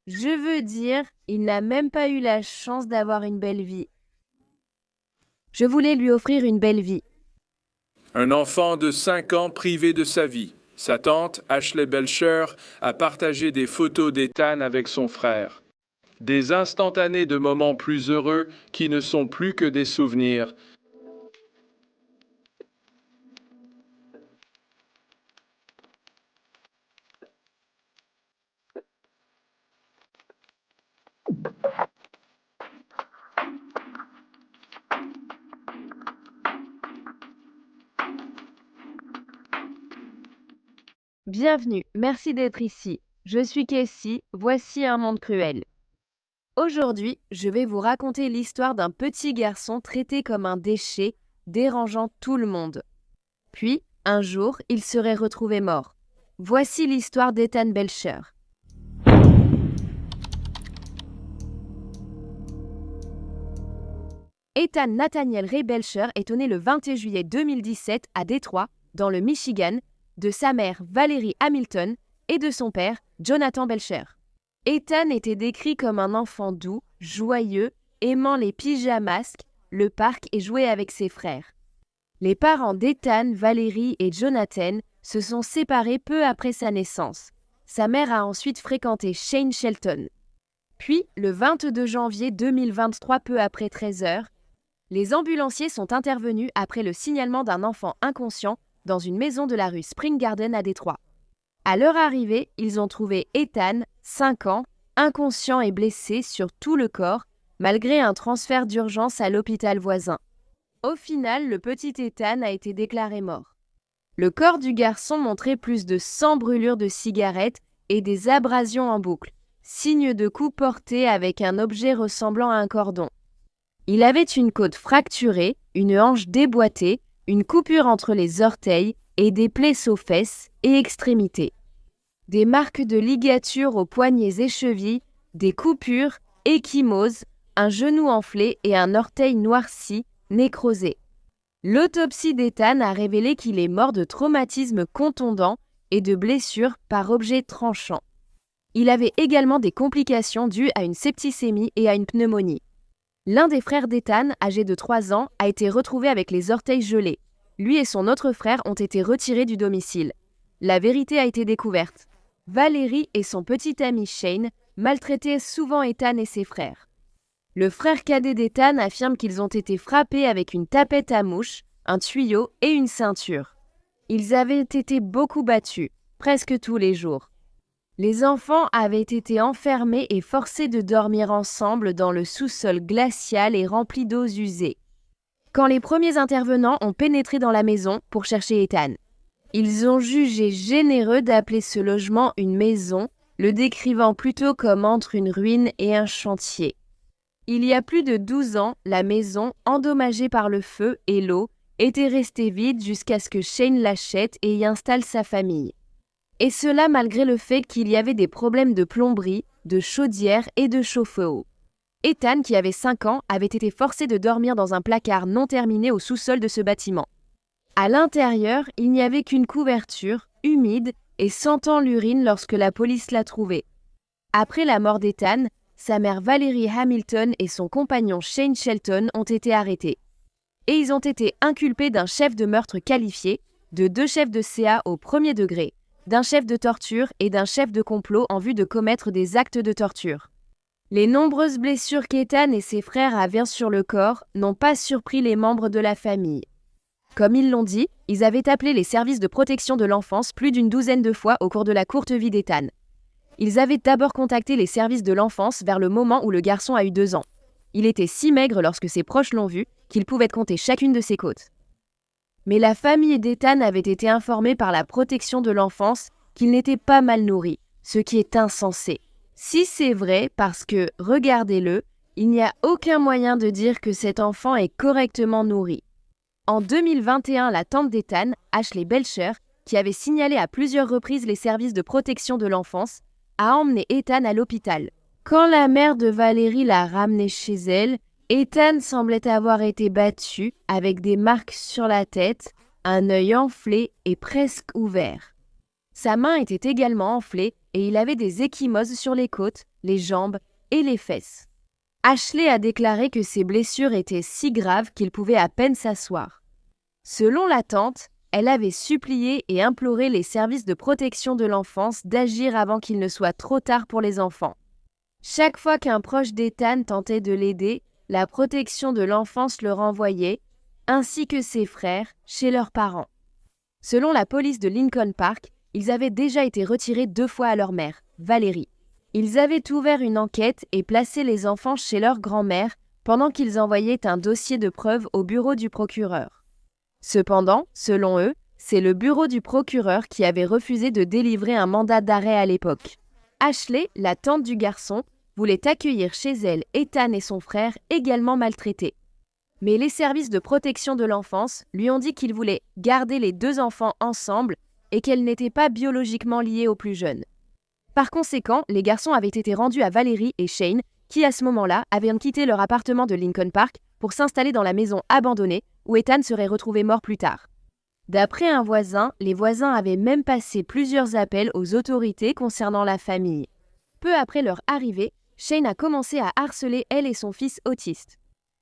Je veux dire, il n'a même pas eu la chance d'avoir une belle vie. Je voulais lui offrir une belle vie. Un enfant de 5 ans privé de sa vie. Sa tante, Ashley Belcher, a partagé des photos d'Ethan avec son frère. Des instantanés de moments plus heureux qui ne sont plus que des souvenirs. Bienvenue, merci d'être ici. Je suis Cassie, voici un monde cruel. Aujourd'hui, je vais vous raconter l'histoire d'un petit garçon traité comme un déchet, dérangeant tout le monde. Puis, un jour, il serait retrouvé mort. Voici l'histoire d'Ethan Belcher. Ethan Nathaniel Ray Belcher est né le 21 juillet 2017 à Détroit, dans le Michigan, de sa mère Valerie Hamilton et de son père Jonathan Belcher. Ethan était décrit comme un enfant doux, joyeux, aimant les pyjamasques, le parc et jouer avec ses frères. Les parents d'Ethan, Valérie et Jonathan se sont séparés peu après sa naissance. Sa mère a ensuite fréquenté Shane Shelton. Puis, le 22 janvier 2023, peu après 13 heures, les ambulanciers sont intervenus après le signalement d'un enfant inconscient dans une maison de la rue Spring Garden à Détroit. À leur arrivée, ils ont trouvé Ethan, 5 ans, inconscient et blessé sur tout le corps, malgré un transfert d'urgence à l'hôpital voisin. Au final, le petit Ethan a été déclaré mort. Le corps du garçon montrait plus de 100 brûlures de cigarettes et des abrasions en boucle, signe de coups portés avec un objet ressemblant à un cordon. Il avait une côte fracturée, une hanche déboîtée, une coupure entre les orteils et des plaies aux fesses et extrémités. Des marques de ligature aux poignets et chevilles, des coupures, ecchymoses, un genou enflé et un orteil noirci, nécrosé. L'autopsie d'Ethan a révélé qu'il est mort de traumatismes contondants et de blessures par objets tranchants. Il avait également des complications dues à une septicémie et à une pneumonie. L'un des frères d'Ethan, âgé de 3 ans, a été retrouvé avec les orteils gelés. Lui et son autre frère ont été retirés du domicile. La vérité a été découverte. Valérie et son petit ami Shane maltraitaient souvent Ethan et ses frères. Le frère cadet d'Ethan affirme qu'ils ont été frappés avec une tapette à mouche, un tuyau et une ceinture. Ils avaient été beaucoup battus, presque tous les jours. Les enfants avaient été enfermés et forcés de dormir ensemble dans le sous-sol glacial et rempli d'eaux usées. Quand les premiers intervenants ont pénétré dans la maison pour chercher Ethan, ils ont jugé généreux d'appeler ce logement une maison, le décrivant plutôt comme entre une ruine et un chantier. Il y a plus de 12 ans, la maison, endommagée par le feu et l'eau, était restée vide jusqu'à ce que Shane l'achète et y installe sa famille. Et cela malgré le fait qu'il y avait des problèmes de plomberie, de chaudière et de chauffe-eau. Ethan, qui avait 5 ans, avait été forcé de dormir dans un placard non terminé au sous-sol de ce bâtiment. À l'intérieur, il n'y avait qu'une couverture, humide et sentant l'urine lorsque la police l'a trouvé. Après la mort d'Ethan, sa mère Valerie Hamilton et son compagnon Shane Shelton ont été arrêtés. Et ils ont été inculpés d'un chef de meurtre qualifié, de 2 chefs de CA au premier degré, d'un chef de torture et d'un chef de complot en vue de commettre des actes de torture. Les nombreuses blessures qu'Ethan et ses frères avaient sur le corps n'ont pas surpris les membres de la famille. Comme ils l'ont dit, ils avaient appelé les services de protection de l'enfance plus d'une douzaine de fois au cours de la courte vie d'Ethan. Ils avaient d'abord contacté les services de l'enfance vers le moment où le garçon a eu 2 ans. Il était si maigre lorsque ses proches l'ont vu qu'il pouvait compter chacune de ses côtes. Mais la famille d'Ethan avait été informée par la protection de l'enfance qu'il n'était pas mal nourri, ce qui est insensé. Si c'est vrai, parce que, regardez-le, il n'y a aucun moyen de dire que cet enfant est correctement nourri. En 2021, la tante d'Ethan, Ashley Belcher, qui avait signalé à plusieurs reprises les services de protection de l'enfance, a emmené Ethan à l'hôpital. Quand la mère de Valérie l'a ramené chez elle, Ethan semblait avoir été battu avec des marques sur la tête, un œil enflé et presque ouvert. Sa main était également enflée et il avait des ecchymoses sur les côtes, les jambes et les fesses. Ashley a déclaré que ses blessures étaient si graves qu'il pouvait à peine s'asseoir. Selon la tante, elle avait supplié et imploré les services de protection de l'enfance d'agir avant qu'il ne soit trop tard pour les enfants. Chaque fois qu'un proche d'Ethan tentait de l'aider, la protection de l'enfance le renvoyait, ainsi que ses frères, chez leurs parents. Selon la police de Lincoln Park, ils avaient déjà été retirés 2 fois à leur mère, Valérie. Ils avaient ouvert une enquête et placé les enfants chez leur grand-mère pendant qu'ils envoyaient un dossier de preuves au bureau du procureur. Cependant, selon eux, c'est le bureau du procureur qui avait refusé de délivrer un mandat d'arrêt à l'époque. Ashley, la tante du garçon, voulait accueillir chez elle Ethan et son frère également maltraités. Mais les services de protection de l'enfance lui ont dit qu'ils voulaient garder les 2 enfants ensemble et qu'elle n'était pas biologiquement liée au plus jeune. Par conséquent, les garçons avaient été rendus à Valérie et Shane, qui à ce moment-là avaient quitté leur appartement de Lincoln Park pour s'installer dans la maison abandonnée où Ethan serait retrouvé mort plus tard. D'après un voisin, les voisins avaient même passé plusieurs appels aux autorités concernant la famille. Peu après leur arrivée, Shane a commencé à harceler elle et son fils autiste.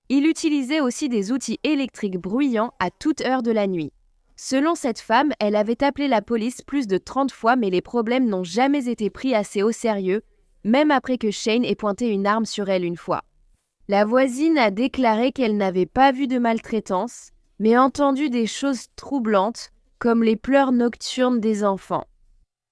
Il utilisait aussi des outils électriques bruyants à toute heure de la nuit. Selon cette femme, elle avait appelé la police plus de 30 fois, mais les problèmes n'ont jamais été pris assez au sérieux, même après que Shane ait pointé une arme sur elle une fois. La voisine a déclaré qu'elle n'avait pas vu de maltraitance, mais entendu des choses troublantes, comme les pleurs nocturnes des enfants.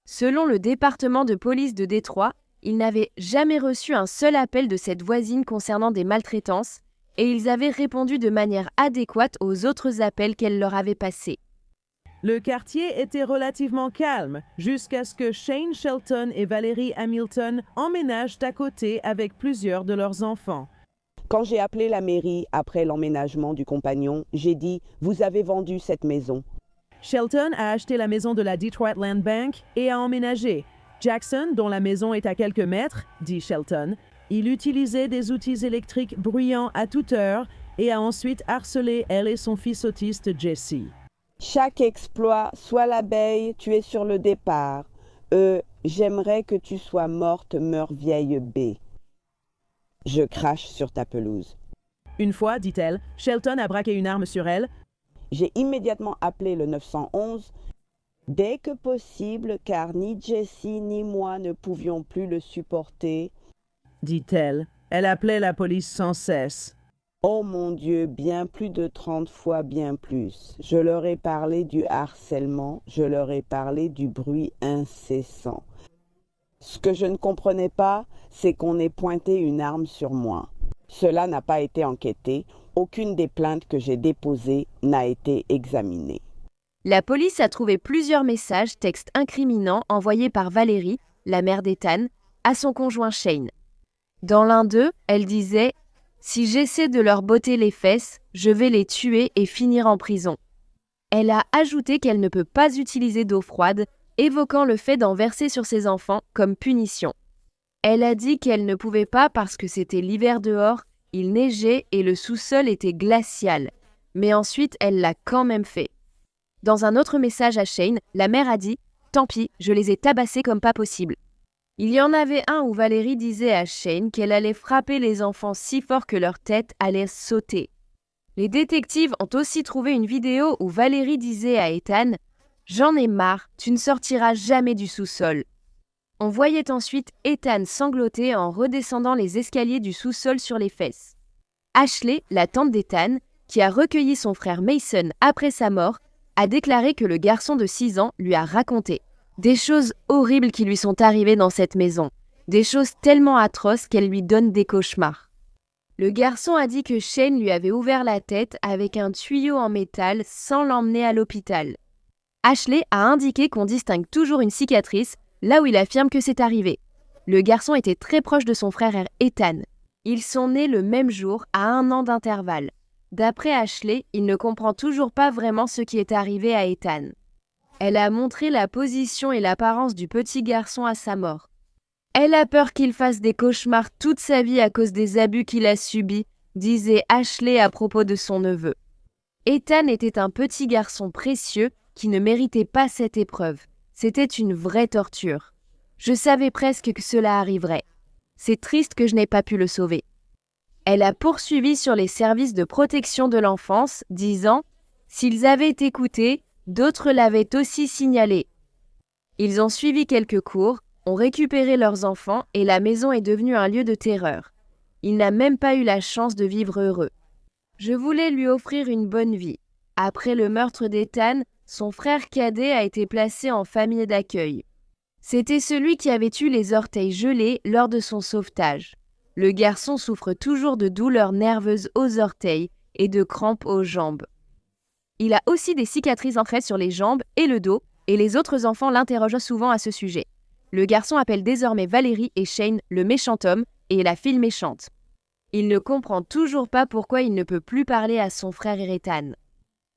Selon le département de police de Détroit, ils n'avaient jamais reçu un seul appel de cette voisine concernant des maltraitances, et ils avaient répondu de manière adéquate aux autres appels qu'elle leur avait passés. Le quartier était relativement calme jusqu'à ce que Shane Shelton et Valerie Hamilton emménagent à côté avec plusieurs de leurs enfants. Quand j'ai appelé la mairie après l'emménagement du compagnon, j'ai dit « Vous avez vendu cette maison ». Shelton a acheté la maison de la Detroit Land Bank et a emménagé. Jackson, dont la maison est à quelques mètres, dit Shelton, il utilisait des outils électriques bruyants à toute heure et a ensuite harcelé elle et son fils autiste Jesse. Chaque exploit, soit l'abeille, tu es sur le départ. J'aimerais que tu sois morte, meurs vieille B. Je crache sur ta pelouse. Une fois, dit-elle, Shelton a braqué une arme sur elle. J'ai immédiatement appelé le 911 dès que possible, car ni Jesse ni moi ne pouvions plus le supporter, dit-elle. Elle appelait la police sans cesse. Oh mon Dieu, bien plus de 30 fois, bien plus. Je leur ai parlé du harcèlement, je leur ai parlé du bruit incessant. Ce que je ne comprenais pas, c'est qu'on ait pointé une arme sur moi. Cela n'a pas été enquêté, aucune des plaintes que j'ai déposées n'a été examinée. La police a trouvé plusieurs messages, textes incriminants envoyés par Valérie, la mère d'Ethan, à son conjoint Shane. Dans l'un d'eux, elle disait « Si j'essaie de leur botter les fesses, je vais les tuer et finir en prison ». Elle a ajouté qu'elle ne peut pas utiliser d'eau froide, évoquant le fait d'en verser sur ses enfants comme punition. Elle a dit qu'elle ne pouvait pas parce que c'était l'hiver dehors, il neigeait et le sous-sol était glacial. Mais ensuite, elle l'a quand même fait. Dans un autre message à Shane, la mère a dit « Tant pis, je les ai tabassés comme pas possible ». Il y en avait un où Valérie disait à Shane qu'elle allait frapper les enfants si fort que leur tête allait sauter. Les détectives ont aussi trouvé une vidéo où Valérie disait à Ethan « J'en ai marre, tu ne sortiras jamais du sous-sol ». On voyait ensuite Ethan sangloter en redescendant les escaliers du sous-sol sur les fesses. Ashley, la tante d'Ethan, qui a recueilli son frère Mason après sa mort, a déclaré que le garçon de 6 ans lui a raconté des choses horribles qui lui sont arrivées dans cette maison, des choses tellement atroces qu'elles lui donnent des cauchemars. Le garçon a dit que Shane lui avait ouvert la tête avec un tuyau en métal sans l'emmener à l'hôpital. Ashley a indiqué qu'on distingue toujours une cicatrice là où il affirme que c'est arrivé. Le garçon était très proche de son frère Ethan. Ils sont nés le même jour, à 1 an d'intervalle. D'après Ashley, il ne comprend toujours pas vraiment ce qui est arrivé à Ethan. Elle a montré la position et l'apparence du petit garçon à sa mort. Elle a peur qu'il fasse des cauchemars toute sa vie à cause des abus qu'il a subis, disait Ashley à propos de son neveu. Ethan était un petit garçon précieux qui ne méritait pas cette épreuve. C'était une vraie torture. Je savais presque que cela arriverait. C'est triste que je n'ai pas pu le sauver. Elle a poursuivi sur les services de protection de l'enfance, disant « S'ils avaient écouté, d'autres l'avaient aussi signalé. » Ils ont suivi quelques cours, ont récupéré leurs enfants et la maison est devenue un lieu de terreur. Il n'a même pas eu la chance de vivre heureux. Je voulais lui offrir une bonne vie. Après le meurtre d'Ethan, son frère cadet a été placé en famille d'accueil. C'était celui qui avait eu les orteils gelés lors de son sauvetage. Le garçon souffre toujours de douleurs nerveuses aux orteils et de crampes aux jambes. Il a aussi des cicatrices ancrées sur les jambes et le dos, et les autres enfants l'interrogent souvent à ce sujet. Le garçon appelle désormais Valérie et Shane le méchant homme et la fille méchante. Il ne comprend toujours pas pourquoi il ne peut plus parler à son frère Ethan.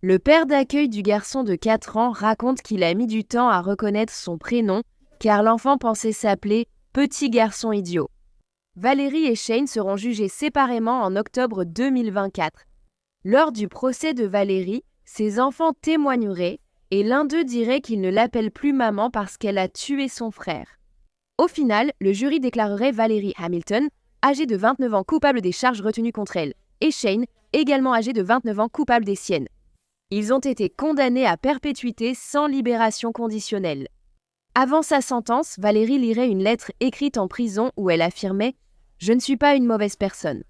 Le père d'accueil du garçon de 4 ans raconte qu'il a mis du temps à reconnaître son prénom car l'enfant pensait s'appeler « Petit garçon idiot ». Valérie et Shane seront jugés séparément en octobre 2024. Lors du procès de Valérie, ses enfants témoigneraient et l'un d'eux dirait qu'il ne l'appelle plus maman parce qu'elle a tué son frère. Au final, le jury déclarerait Valérie Hamilton, âgée de 29 ans, coupable des charges retenues contre elle, et Shane, également âgé de 29 ans, coupable des siennes. Ils ont été condamnés à perpétuité sans libération conditionnelle. Avant sa sentence, Valérie lirait une lettre écrite en prison où elle affirmait « Je ne suis pas une mauvaise personne.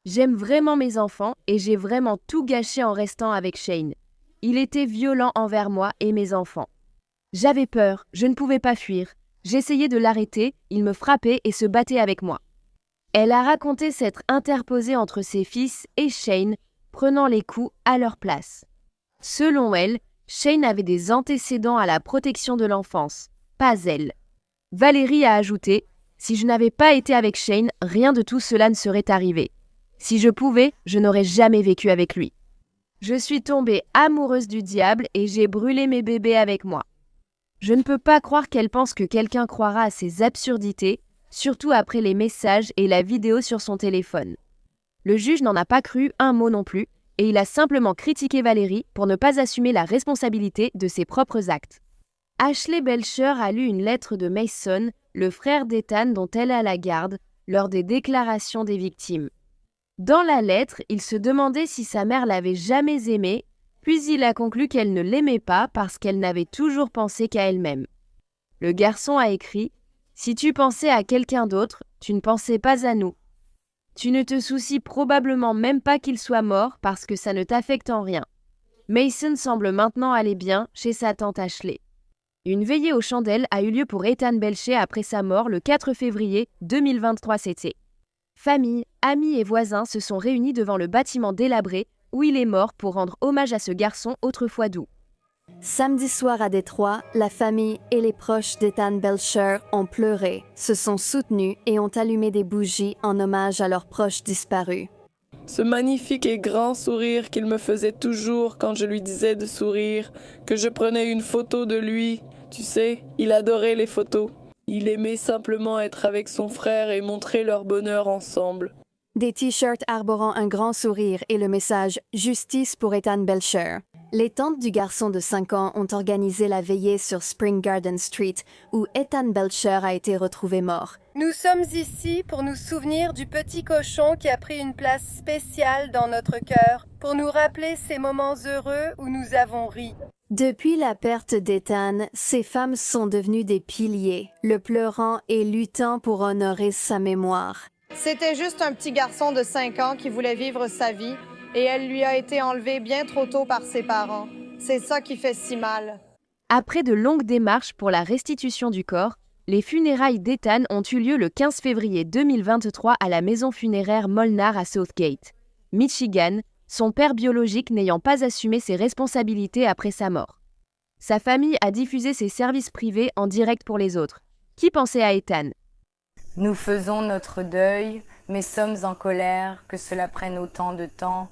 J'aime vraiment mes enfants et j'ai vraiment tout gâché en restant avec Shane. Il était violent envers moi et mes enfants. J'avais peur, je ne pouvais pas fuir. J'essayais de l'arrêter, il me frappait et se battait avec moi. » Elle a raconté s'être interposée entre ses fils et Shane, prenant les coups à leur place. Selon elle, Shane avait des antécédents à la protection de l'enfance, pas elle. Valérie a ajouté « Si je n'avais pas été avec Shane, rien de tout cela ne serait arrivé. Si je pouvais, je n'aurais jamais vécu avec lui. Je suis tombée amoureuse du diable et j'ai brûlé mes bébés avec moi. Je ne peux pas croire qu'elle pense que quelqu'un croira à ces absurdités, surtout après les messages et la vidéo sur son téléphone. » Le juge n'en a pas cru un mot non plus, et il a simplement critiqué Valérie pour ne pas assumer la responsabilité de ses propres actes. Ashley Belcher a lu une lettre de Mason, le frère d'Ethan dont elle a la garde, lors des déclarations des victimes. Dans la lettre, il se demandait si sa mère l'avait jamais aimé, puis il a conclu qu'elle ne l'aimait pas parce qu'elle n'avait toujours pensé qu'à elle-même. Le garçon a écrit « Si tu pensais à quelqu'un d'autre, tu ne pensais pas à nous. Tu ne te soucies probablement même pas qu'il soit mort parce que ça ne t'affecte en rien. » Mason semble maintenant aller bien chez sa tante Ashley. Une veillée aux chandelles a eu lieu pour Ethan Belcher après sa mort le 4 février 2023 c'était. Famille, amis et voisins se sont réunis devant le bâtiment délabré où il est mort pour rendre hommage à ce garçon autrefois doux. Samedi soir à Détroit, la famille et les proches d'Ethan Belcher ont pleuré, se sont soutenus et ont allumé des bougies en hommage à leurs proches disparus. Ce magnifique et grand sourire qu'il me faisait toujours quand je lui disais de sourire, que je prenais une photo de lui. Tu sais, il adorait les photos. Il aimait simplement être avec son frère et montrer leur bonheur ensemble. Des t-shirts arborant un grand sourire et le message « Justice pour Ethan Belcher ». Les tantes du garçon de 5 ans ont organisé la veillée sur Spring Garden Street, où Ethan Belcher a été retrouvé mort. Nous sommes ici pour nous souvenir du petit cochon qui a pris une place spéciale dans notre cœur, pour nous rappeler ces moments heureux où nous avons ri. Depuis la perte d'Ethan, ces femmes sont devenues des piliers, le pleurant et luttant pour honorer sa mémoire. C'était juste un petit garçon de 5 ans qui voulait vivre sa vie, et elle lui a été enlevée bien trop tôt par ses parents. C'est ça qui fait si mal. Après de longues démarches pour la restitution du corps, les funérailles d'Ethan ont eu lieu le 15 février 2023 à la maison funéraire Molnar à Southgate, Michigan, son père biologique n'ayant pas assumé ses responsabilités après sa mort. Sa famille a diffusé ses services privés en direct pour les autres. Qui pensait à Ethan ? Nous faisons notre deuil, mais sommes en colère que cela prenne autant de temps.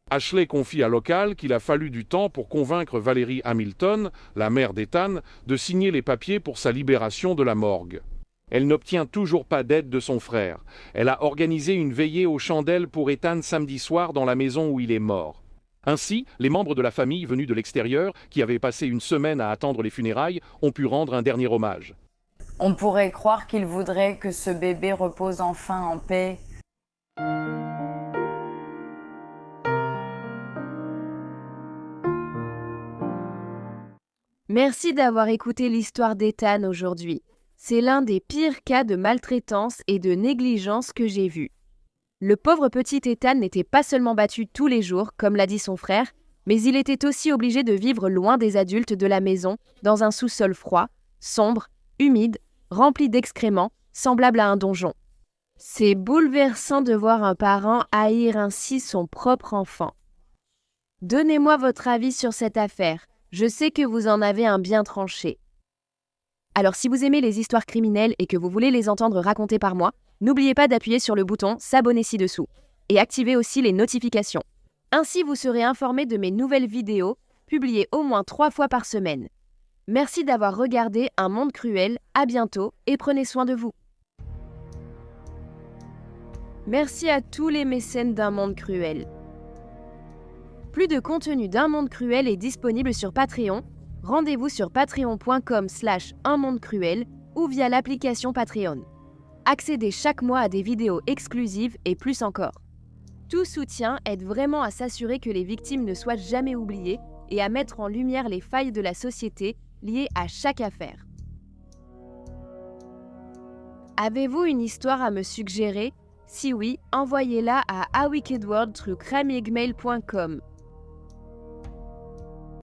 Ashley confie à Local qu'il a fallu du temps pour convaincre Valérie Hamilton, la mère d'Ethan, de signer les papiers pour sa libération de la morgue. Elle n'obtient toujours pas d'aide de son frère. Elle a organisé une veillée aux chandelles pour Ethan samedi soir dans la maison où il est mort. Ainsi, les membres de la famille venus de l'extérieur, qui avaient passé une semaine à attendre les funérailles, ont pu rendre un dernier hommage. On pourrait croire qu'il voudrait que ce bébé repose enfin en paix. Merci d'avoir écouté l'histoire d'Ethan aujourd'hui. C'est l'un des pires cas de maltraitance et de négligence que j'ai vus. Le pauvre petit Ethan n'était pas seulement battu tous les jours, comme l'a dit son frère, mais il était aussi obligé de vivre loin des adultes de la maison, dans un sous-sol froid, sombre, humide, rempli d'excréments, semblable à un donjon. C'est bouleversant de voir un parent haïr ainsi son propre enfant. Donnez-moi votre avis sur cette affaire. Je sais que vous en avez un bien tranché. Alors si vous aimez les histoires criminelles et que vous voulez les entendre racontées par moi, n'oubliez pas d'appuyer sur le bouton s'abonner ci-dessous et activez aussi les notifications. Ainsi vous serez informé de mes nouvelles vidéos, publiées au moins 3 fois par semaine. Merci d'avoir regardé Un Monde Cruel, à bientôt et prenez soin de vous. Merci à tous les mécènes d'Un Monde Cruel. Plus de contenu d'Un Monde Cruel est disponible sur Patreon. Rendez-vous sur patreon.com/unmondecruel ou via l'application Patreon. Accédez chaque mois à des vidéos exclusives et plus encore. Tout soutien aide vraiment à s'assurer que les victimes ne soient jamais oubliées et à mettre en lumière les failles de la société liées à chaque affaire. Avez-vous une histoire à me suggérer? Si oui, envoyez-la à awickedworld@gmail.com.